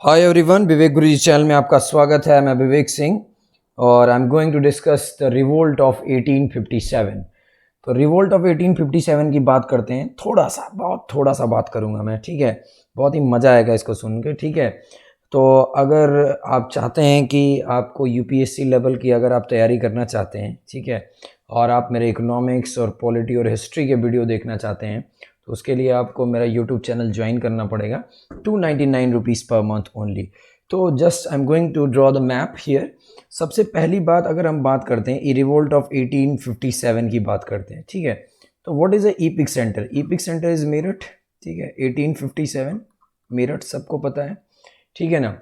Hi everyone, विवेक गुरुजी channel में आपका स्वागत है। मैं विवेक सिंह और I am going to discuss the revolt of 1857। तो रिवोल्ट ऑफ 1857 की बात करते हैं। बहुत थोड़ा सा बात करूंगा मैं, ठीक है। बहुत ही मज़ा आएगा इसको सुन के, ठीक है। तो अगर आप चाहते हैं कि आपको यूपीएससी लेवल की अगर आप तैयारी करना चाहते हैं, ठीक है, और आप मेरे इकोनॉमिक्स और पॉलिटी और हिस्ट्री के वीडियो देखना चाहते हैं, तो उसके लिए आपको मेरा यूट्यूब चैनल ज्वाइन करना पड़ेगा। 299 रुपीज़ पर मंथ ओनली। तो just I am going to draw the map here. सबसे पहली बात, अगर हम बात करते हैं रिवोल्ट ऑफ 1857 की बात करते हैं, ठीक है। तो what is a epic centre? EPIC centre is Meerut, ठीक है। 1857 मेरठ सबको पता है, ठीक है ना।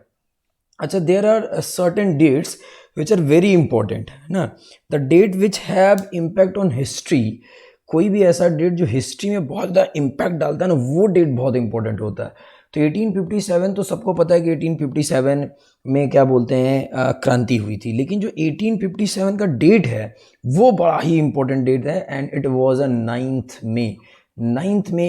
अच्छा, there are certain dates which are very important, है ना। The date which have impact on history. कोई भी ऐसा डेट जो हिस्ट्री में बहुत ज़्यादा इम्पैक्ट डालता है ना, वो डेट बहुत इंपॉर्टेंट होता है। तो 1857 तो सबको पता है कि 1857 में क्या बोलते हैं, क्रांति हुई थी। लेकिन जो 1857 का डेट है वो बड़ा ही इंपॉर्टेंट डेट है, एंड इट वाज अ 9 मई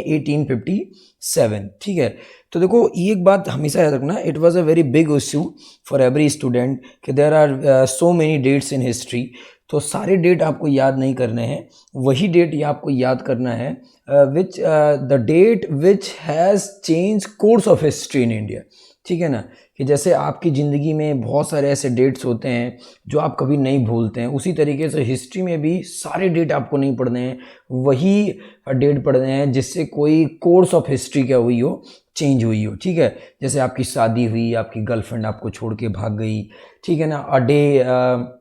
1857, ठीक है। तो देखो, ये एक बात हमेशा याद रखना, it was a very big issue for every student कि there are so many dates in history. तो सारे डेट आपको याद नहीं करने हैं, वही डेट ये आपको याद करना है which the date which has change course of history in India, ठीक है ना। कि जैसे आपकी ज़िंदगी में बहुत सारे ऐसे डेट्स होते हैं जो आप कभी नहीं भूलते हैं, उसी तरीके से हिस्ट्री में भी सारे डेट आपको नहीं पढ़ने हैं, वही डेट पढ़ने हैं जिससे कोई कोर्स ऑफ हिस्ट्री क्या हुई हो, चेंज हुई हो, ठीक है। जैसे आपकी शादी हुई, आपकी गर्लफ्रेंड आपको छोड़ के भाग गई, ठीक है ना। अ डे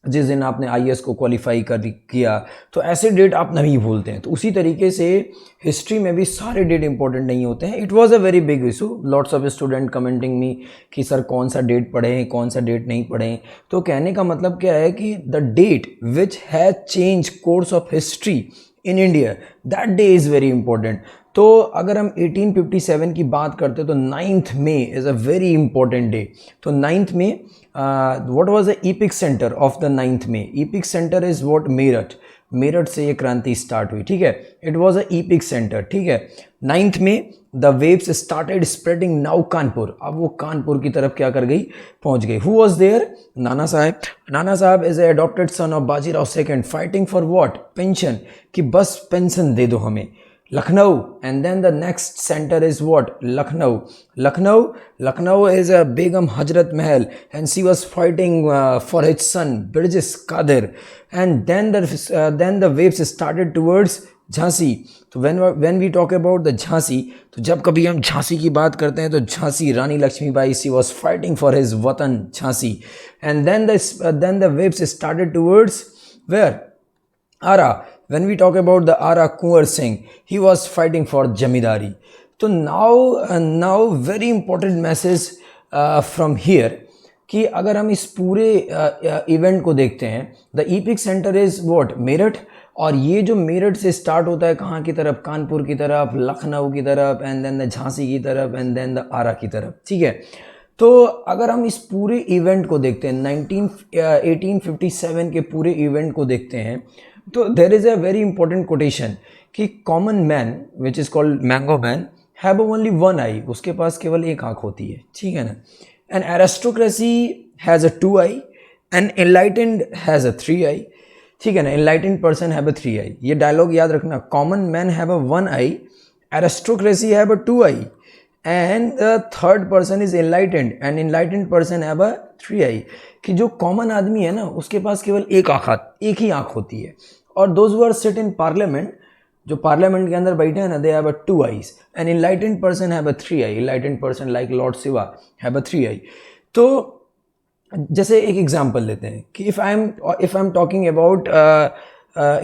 जिस दिन आपने आईएएस को क्वालिफाई कर किया, तो ऐसे डेट आप नहीं भूलते हैं। तो उसी तरीके से हिस्ट्री में भी सारे डेट इंपॉर्टेंट नहीं होते हैं। It was a very big issue, lots of student commenting me कि सर कौन सा डेट पढ़ें, कौन सा डेट नहीं पढ़ें। तो कहने का मतलब क्या है कि the date which has change course of history in India, that day is very important. तो अगर हम 1857 की बात करते हैं तो 9th May is a very important day. तो 9th May, what was the epic centre of the 9th May? Epic centre is what? Meerut. Meerut से ये क्रांति स्टार्ट हुई, ठीक है। It was a epic centre, ठीक है। 9th में the waves started spreading now Kanpur. अब वो कानपुर की तरफ क्या कर गई, पहुंच गई। Who was there? Nana Sahib. Nana Sahib is a adopted son of Bajirao second, fighting for what? Pension, कि बस पेंशन दे दो हमें। Lucknow, and then the next center is what? Lucknow is a Begum Hazrat Mahal, and she was fighting for his son Birjis Qadir, and then the waves started towards Jhansi. तो when we talk about the Jhansi, तो जब कभी हम झांसी की बात करते हैं तो झांसी, रानी Lakshmibai, she was fighting for his वतन Jhansi, and then the waves started towards where? Ara. When we talk about the Ara Kunwar Singh, he was fighting for Jamidari. So now very important message from here कि अगर हम इस पूरे event को देखते हैं, the epic centre is what? Meerut. और ये जो मेरठ से स्टार्ट होता है कहाँ की तरफ? कानपुर की तरफ, लखनऊ की तरफ, एंड देन द झांसी की तरफ, एंड देन द आरा की तरफ, ठीक है। तो अगर हम इस पूरे इवेंट को देखते हैं, 1857 के पूरे इवेंट को देखते हैं, तो there is a very important quotation कि common man which is called mango man have only one eye, उसके पास केवल एक आँख होती है, ठीक है ना। An aristocracy has a 2 eye, an enlightened has a 3 eye, ठीक है ना। Enlightened person have a 3 eye, ये डायलॉग याद रखना। Common man have a 1 eye, aristocracy have a 2 eye, and the third person is enlightened, and enlightened person have a 3 eye. कि जो common आदमी है ना, उसके पास केवल एक ही आँख होती है। और those who are sit in parliament, जो पार्लियामेंट के अंदर बैठे हैं ना, they have a 2 eyes, and enlightened person have a 3 eye. Enlightened person like lord Shiva have a 3 eye. तो जैसे एक एग्जांपल लेते हैं कि if I am talking about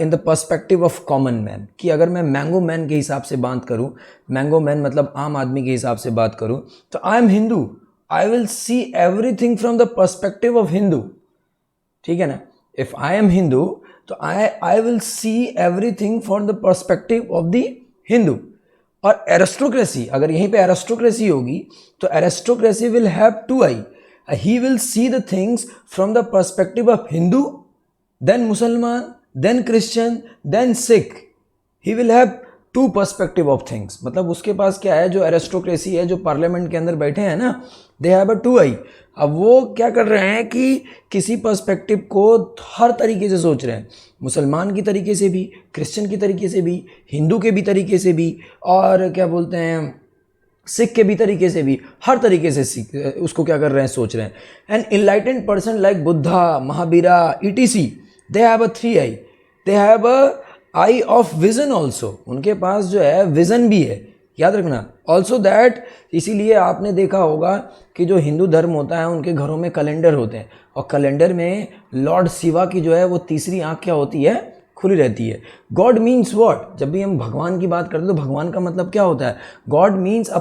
in the perspective of common man, कि अगर मैं मैंगो मैन के हिसाब से बात करूं, मैंगो मैन मतलब आम आदमी के हिसाब से बात करूं, तो I am Hindu, I will see everything from the perspective of Hindu, ठीक है ना। इफ आई एम हिंदू, तो I will see everything from the perspective of the Hindu. और एरिस्टोक्रेसी, अगर यहीं पे एरिस्टोक्रेसी होगी, तो aristocracy will have 2 I. He will see the things from the perspective of Hindu, then Musliman, then Christian, then Sikh. He will have two perspective of things, मतलब उसके पास क्या है, जो एरिस्टोक्रेसी है, जो पार्लियामेंट के अंदर बैठे हैं ना, दे हैव अ टू आई। अब वो क्या कर रहे हैं कि किसी पर्सपेक्टिव को हर तरीके से सोच रहे हैं, मुसलमान की तरीके से भी, क्रिश्चियन की तरीके से भी, हिंदू के भी तरीके से भी, और क्या बोलते हैं सिख के भी तरीके से भी, हर तरीके से उसको क्या कर रहे हैं, सोच रहे हैं। And enlightened person like Buddha, Mahavira, etc, they have a three I, they have a I of vision also, उनके पास जो है विजन भी है, याद रखना। ऑल्सो दैट, इसीलिए आपने देखा होगा कि जो हिंदू धर्म होता है उनके घरों में कैलेंडर होते हैं, और कैलेंडर में लॉर्ड शिवा की जो है वो तीसरी आंख क्या होती है, खुली रहती है। गॉड मीन्स व्हाट, जब भी हम भगवान की बात करते हैं तो भगवान का मतलब क्या होता है, गॉड मीन्स अ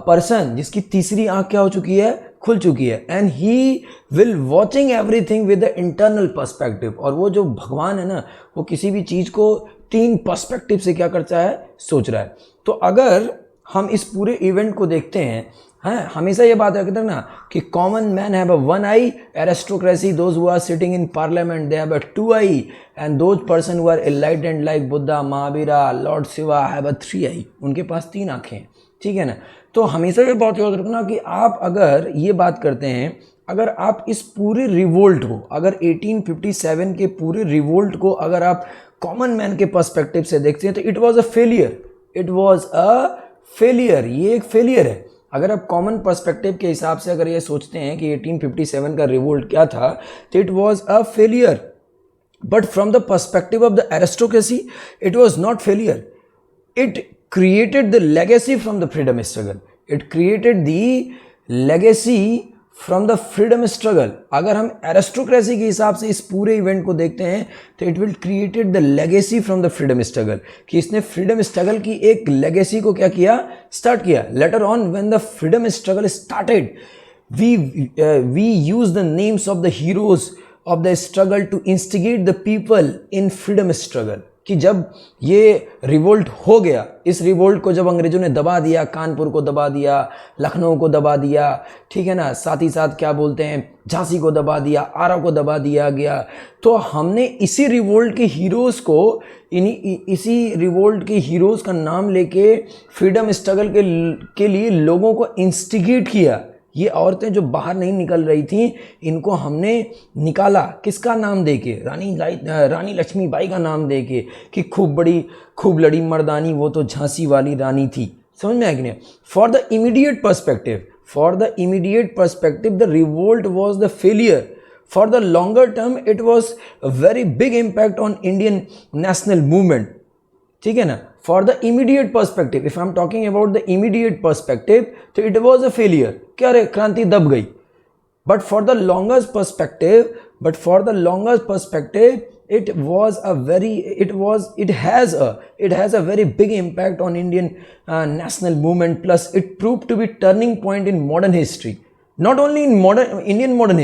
पर्सन जिसकी तीसरी आंख क्या हो चुकी है, खुल चुकी है। And he will watching everything with the internal perspective, और वो जो भगवान है ना, वो किसी भी चीज़ को तीन पर्सपेक्टिव से क्या करता है, सोच रहा है। तो अगर हम इस पूरे इवेंट को देखते हैं, हाँ, हमेशा ये बात रखते हैं ना कि common man have a one eye, aristocracy those who are sitting in parliament they have a two eye, and those person who are enlightened like Buddha, Mahavira, lord Shiva have a three eye, उनके पास तीन आंखें हैं, ठीक है ना। तो हमेशा ये बात याद रखना कि आप अगर ये बात करते हैं, अगर आप इस पूरे रिवोल्ट को, अगर 1857 के पूरे रिवोल्ट को अगर आप कॉमन मैन के पर्सपेक्टिव से देखते हैं तो it was a failure, it was a failure, ये एक फेलियर है। अगर आप कॉमन पर्सपेक्टिव के हिसाब से अगर ये सोचते हैं कि 1857 का रिवोल्ट क्या था, तो it was a failure. But from the perspective of the aristocracy it was not failure, it created the legacy from the freedom struggle, it created the legacy from the freedom struggle। अगर हम aristocracy के हिसाब से इस पूरे event को देखते हैं तो it will created the legacy from the freedom struggle, कि इसने फ्रीडम स्ट्रगल की एक लेगेसी को क्या किया, स्टार्ट किया। Later on when the freedom struggle started we use the names of the heroes of the struggle to instigate the people in freedom struggle, कि जब ये रिवोल्ट हो गया, इस रिवोल्ट को जब अंग्रेजों ने दबा दिया, कानपुर को दबा दिया, लखनऊ को दबा दिया, ठीक है ना, साथ ही साथ क्या बोलते हैं, झांसी को दबा दिया, आरा को दबा दिया गया, तो हमने इसी रिवोल्ट के हीरोज़ को, इसी रिवोल्ट के हीरोज़ का नाम लेके फ्रीडम स्ट्रगल के लिए लोगों को इंस्टिगेट किया। ये औरतें जो बाहर नहीं निकल रही थी, इनको हमने निकाला, किसका नाम देके, रानी लक्ष्मीबाई का नाम देके, कि खूब लड़ी मर्दानी वो तो झांसी वाली रानी थी। समझ में आया कि नहीं। For the immediate perspective the revolt was the failure, for the longer term it was a very big impact on Indian national movement, ठीक है ना। For the immediate perspective, if I am talking about the immediate perspective, तो it was a failure, क्या रे, क्रांति दब गई। But for the longest perspective it has a very big impact on Indian national movement, plus it proved to be turning point in modern history, not only in Indian modern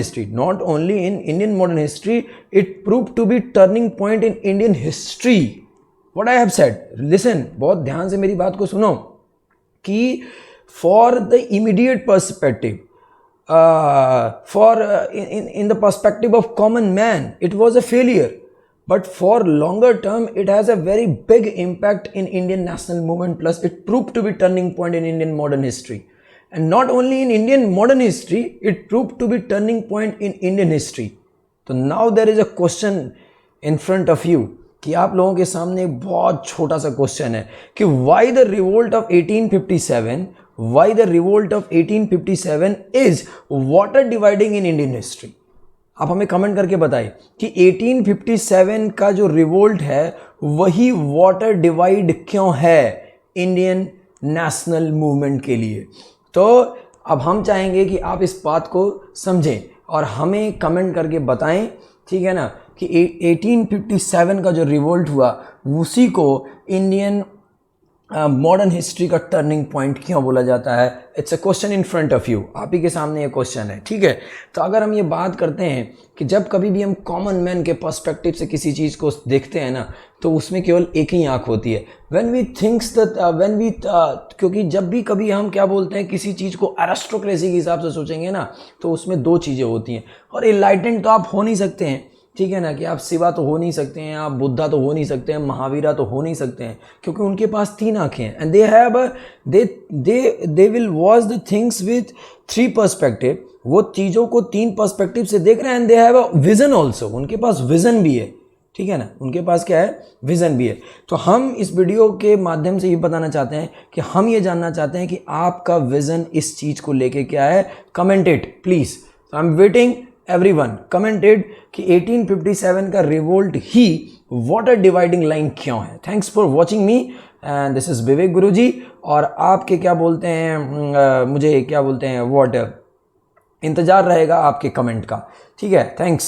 history, it proved to be turning point in Indian history. What I have said, listen, बहुत ध्यान से मेरी बात को सुनो, कि for the immediate perspective, in the perspective of common man, it was a failure. But for longer term, it has a very big impact in Indian national movement, plus it proved to be turning point in Indian modern history. And not only in Indian modern history, it proved to be turning point in Indian history. So now there is a question in front of you, कि आप लोगों के सामने एक बहुत छोटा सा question है कि why the revolt of 1857 is water dividing in Indian history। आप हमें कमेंट करके बताइए कि 1857 का जो रिवोल्ट है वही वाटर डिवाइड क्यों है इंडियन नेशनल मूवमेंट के लिए। तो अब हम चाहेंगे कि आप इस बात को समझें और हमें कमेंट करके बताएं, ठीक है ना, कि 1857 का जो रिवोल्ट हुआ उसी को इंडियन मॉडर्न हिस्ट्री का टर्निंग पॉइंट क्यों बोला जाता है। It's a question in front of you, आप ही के सामने ये क्वेश्चन है, ठीक है। तो अगर हम ये बात करते हैं कि जब कभी भी हम कॉमन मैन के पर्सपेक्टिव से किसी चीज़ को देखते हैं ना, तो उसमें केवल एक ही आँख होती है। क्योंकि जब भी कभी हम क्या बोलते हैं किसी चीज़ को एरिस्टोक्रेसी के हिसाब से सोचेंगे ना, तो उसमें दो चीज़ें होती हैं, और एनलाइटेंड तो आप हो नहीं सकते हैं, ठीक है ना, कि आप शिवा तो हो नहीं सकते हैं, आप बुद्धा तो हो नहीं सकते हैं, महावीरा तो हो नहीं सकते हैं, क्योंकि उनके पास 3 आंखें हैं and they have they will watch the things with 3 perspective. वो चीज़ों को 3 पर्सपेक्टिव से देख रहे हैं and they have a vision also, उनके पास विजन भी है, ठीक है ना, उनके पास क्या है, विजन भी है। तो हम इस वीडियो के माध्यम से ये बताना चाहते हैं कि हम ये जानना चाहते हैं कि आपका विजन इस चीज़ को लेके क्या है, comment it please. I am waiting everyone, commented कि 1857 का रिवोल्ट ही वाटर डिवाइडिंग लाइन क्यों है। Thanks for watching me and this is Vivek Guruji. और आपके क्या बोलते हैं, मुझे क्या बोलते हैं, इंतजार रहेगा आपके कमेंट का, ठीक है, थैंक्स।